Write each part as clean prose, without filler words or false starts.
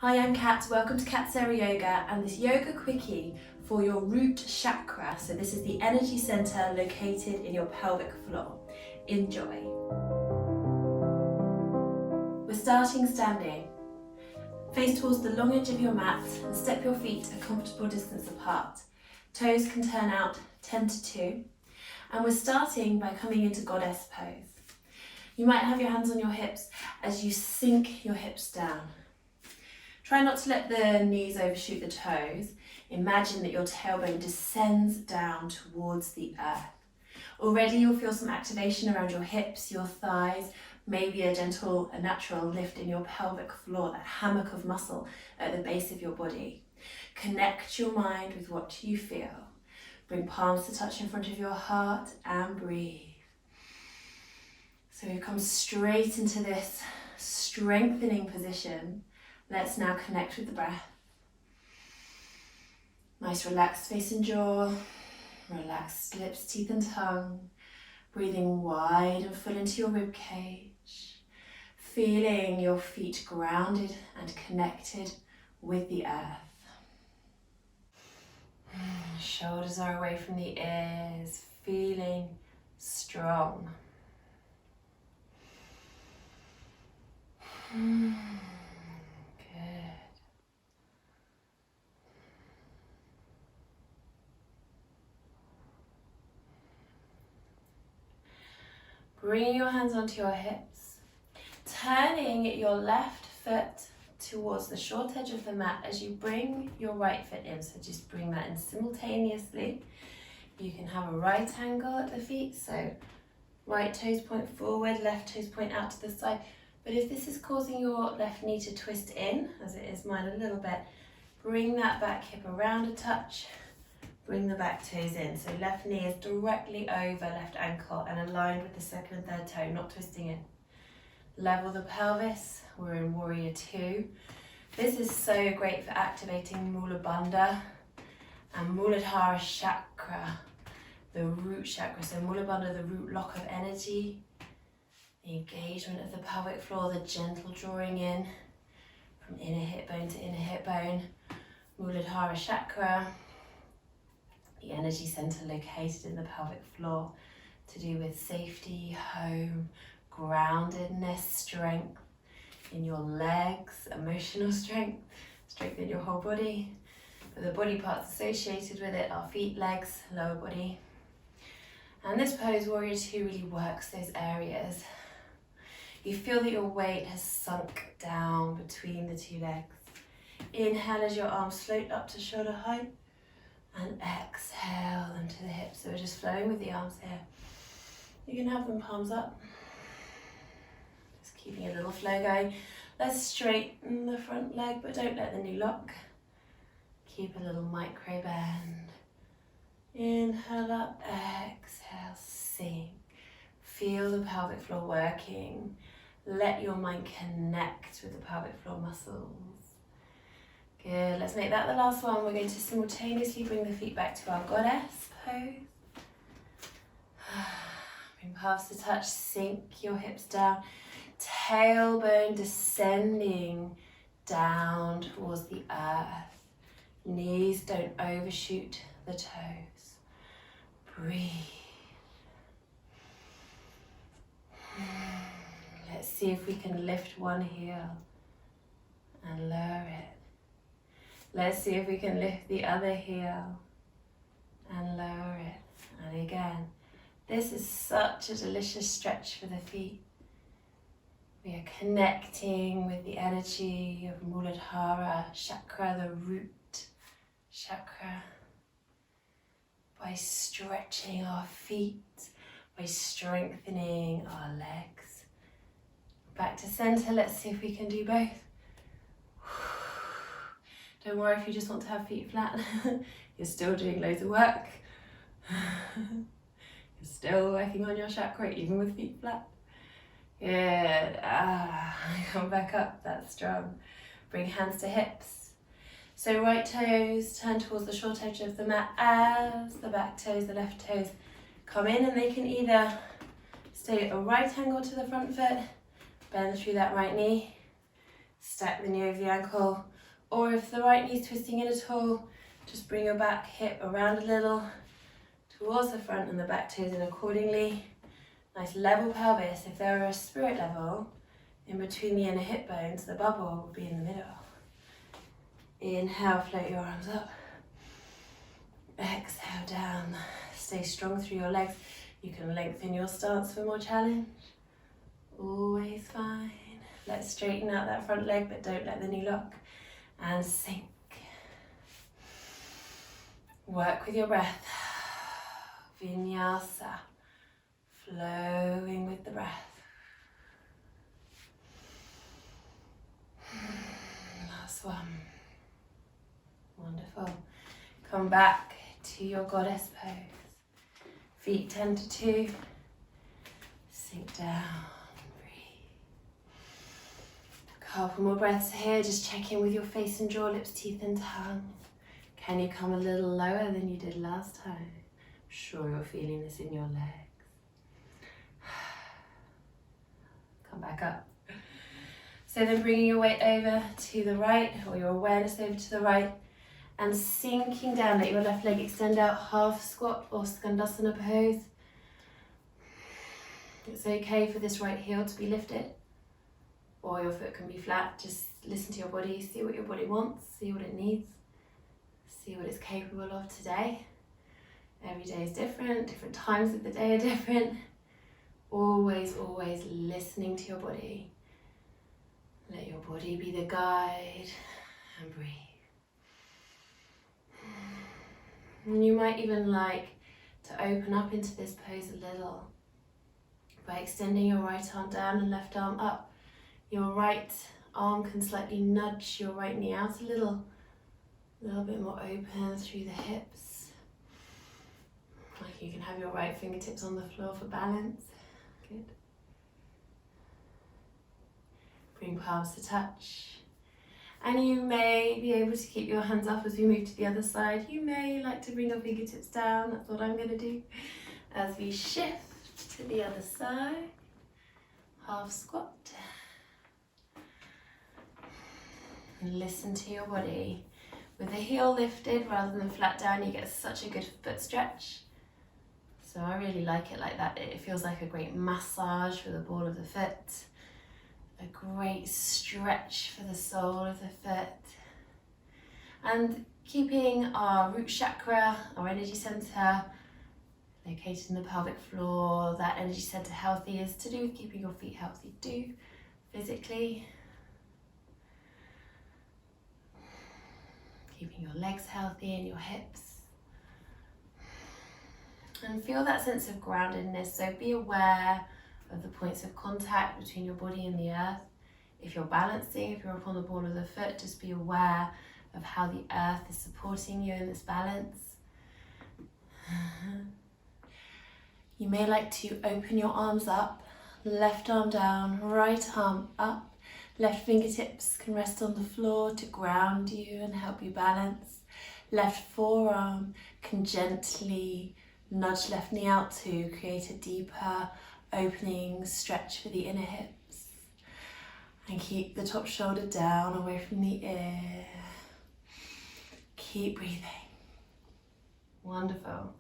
Hi, I'm Kat. Welcome to Kat Sara Yoga and this yoga quickie for your root chakra. So this is the energy center located in your pelvic floor. Enjoy. We're starting standing. Face towards the long edge of your mat and step your feet a comfortable distance apart. Toes can turn out 10 to 2. And we're starting by coming into goddess pose. You might have your hands on your hips as you sink your hips down. Try not to let the knees overshoot the toes. Imagine that your tailbone descends down towards the earth. Already you'll feel some activation around your hips, your thighs, maybe a natural lift in your pelvic floor, that hammock of muscle at the base of your body. Connect your mind with what you feel. Bring palms to touch in front of your heart and breathe. So we've come straight into this strengthening position. Let's now connect with the breath. Nice relaxed face and jaw, relaxed lips, teeth and tongue. Breathing wide and full into your rib cage. Feeling your feet grounded and connected with the earth. Shoulders are away from the ears, feeling strong. Good. Bringing your hands onto your hips, turning your left foot towards the short edge of the mat as you bring your right foot in. So just bring that in simultaneously. You can have a right angle at the feet, so right toes point forward, left toes point out to the side. But if this is causing your left knee to twist in, as it is mine a little bit, bring that back hip around a touch. Bring the back toes in. So left knee is directly over left ankle and aligned with the second and third toe, not twisting it. Level the pelvis. We're in Warrior 2. This is so great for activating Muladhara and Muladhara Chakra, the root chakra. So Muladhara, the root lock of energy, the engagement of the pelvic floor, the gentle drawing in from inner hip bone to inner hip bone. Muladhara Chakra, the energy center located in the pelvic floor, to do with safety, home, groundedness, strength in your legs, emotional strength, strength in your whole body. But the body parts associated with it are feet, legs, lower body. And this pose, Warrior 2, really works those areas. You feel that your weight has sunk down between the two legs. Inhale as your arms float up to shoulder height. And exhale them to the hips. So we're just flowing with the arms here. You can have them palms up. Just keeping a little flow going. Let's straighten the front leg, but don't let the knee lock. Keep a little micro bend. Inhale up, exhale, sink. Feel the pelvic floor working. Let your mind connect with the pelvic floor muscles. Good, let's make that the last one. We're going to simultaneously bring the feet back to our goddess pose. Bring palms to touch, sink your hips down. Tailbone descending down towards the earth. Knees don't overshoot the toes. Breathe. Let's see if we can lift one heel and lower it. Let's see if we can lift the other heel and lower it. And again, this is such a delicious stretch for the feet. We are connecting with the energy of Muladhara Chakra, the root chakra, by stretching our feet, by strengthening our legs. Back to center, let's see if we can do both. Don't worry if you just want to have feet flat. You're still doing loads of work. You're still working on your chakra, even with feet flat. Good. Come back up, that's strong. Bring hands to hips. So right toes turn towards the short edge of the mat as the back toes, the left toes come in, and they can either stay at a right angle to the front foot, bend through that right knee, stack the knee over the ankle, Or if the right knee's twisting in at all, just bring your back hip around a little towards the front and the back toes in accordingly. Nice level pelvis. If there were a spirit level in between the inner hip bones, the bubble would be in the middle. Inhale, float your arms up. Exhale down. Stay strong through your legs. You can lengthen your stance for more challenge. Always fine. Let's straighten out that front leg, but don't let the knee lock. And sink. Work with your breath. Vinyasa. Flowing with the breath. Last one. Wonderful. Come back to your goddess pose. Feet 10 to 2. Sink down. Breathe. Couple more breaths here. Just check in with your face and jaw, lips, teeth and tongue. Can you come a little lower than you did last time? I'm sure you're feeling this in your legs. Come back up. So then bringing your weight over to the right, or your awareness over to the right, and sinking down. Let your left leg extend out, half squat or skandasana pose. It's okay for this right heel to be lifted, or your foot can be flat. Just listen to your body, see what your body wants, see what it needs, see what it's capable of today. Every day is different, different times of the day are different. Always, always listening to your body. Let your body be the guide, and breathe. And you might even like to open up into this pose a little by extending your right arm down and left arm up. Your right arm can slightly nudge your right knee out a little bit more open through the hips. Like you can have your right fingertips on the floor for balance. Good. Bring palms to touch. And you may be able to keep your hands up as we move to the other side. You may like to bring your fingertips down. That's what I'm going to do. As we shift to the other side. Half squat. And listen to your body. With the heel lifted rather than flat down, you get such a good foot stretch. So I really like it like that. It feels like a great massage for the ball of the foot. A great stretch for the sole of the foot. And keeping our root chakra, our energy center, located in the pelvic floor, that energy center healthy is to do with keeping your feet healthy too, physically. Keeping your legs healthy and your hips. And feel that sense of groundedness, so be aware of the points of contact between your body and the earth. If you're balancing, if you're up on the ball of the foot, just be aware of how the earth is supporting you in this balance. You may like to open your arms up, left arm down, right arm up. Left fingertips can rest on the floor to ground you and help you balance. Left forearm can gently nudge left knee out to create a deeper opening stretch for the inner hips. And keep the top shoulder down away from the ear. Keep breathing. Wonderful.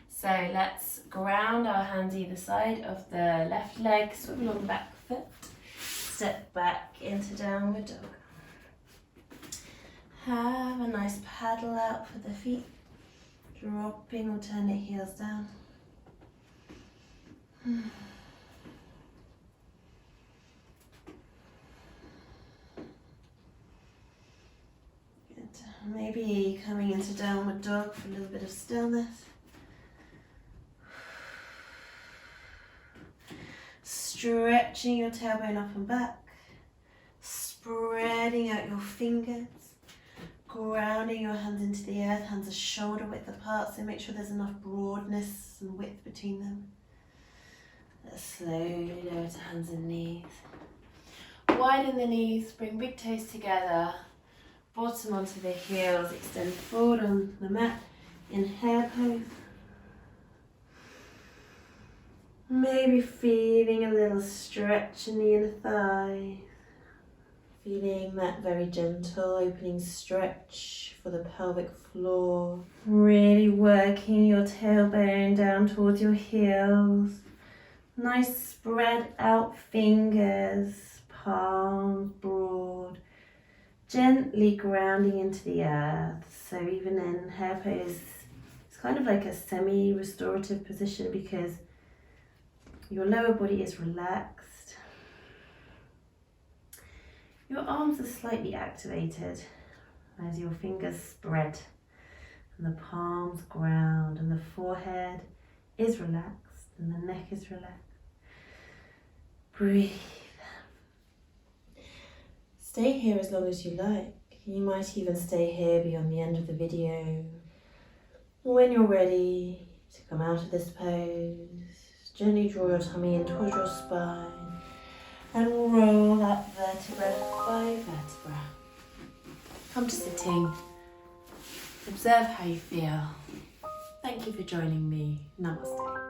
So let's ground our hands either side of the left leg, swivel on the back foot. Step back into downward dog. Have a nice paddle out for the feet. Dropping alternate heels down. Good. Maybe coming into downward dog for a little bit of stillness. Stretching your tailbone up and back. Spreading out your fingers. Grounding your hands into the earth. Hands are shoulder width apart, so make sure there's enough broadness and width between them. Let's slowly lower to hands and knees. Widen the knees, bring big toes together. Bottom onto the heels, extend forward on the mat in hare pose. Maybe feeling a little stretch in the inner thigh. Feeling that very gentle opening stretch for the pelvic floor. Really working your tailbone down towards your heels. Nice spread out fingers, palms broad. Gently grounding into the earth. So even in hair pose, it's kind of like a semi-restorative position because your lower body is relaxed. Your arms are slightly activated as your fingers spread and the palms ground and the forehead is relaxed and the neck is relaxed. Breathe. Stay here as long as you like. You might even stay here beyond the end of the video. When you're ready to come out of this pose, gently draw your tummy in towards your spine and roll up vertebra by vertebra. Come to sitting. Observe how you feel. Thank you for joining me. Namaste.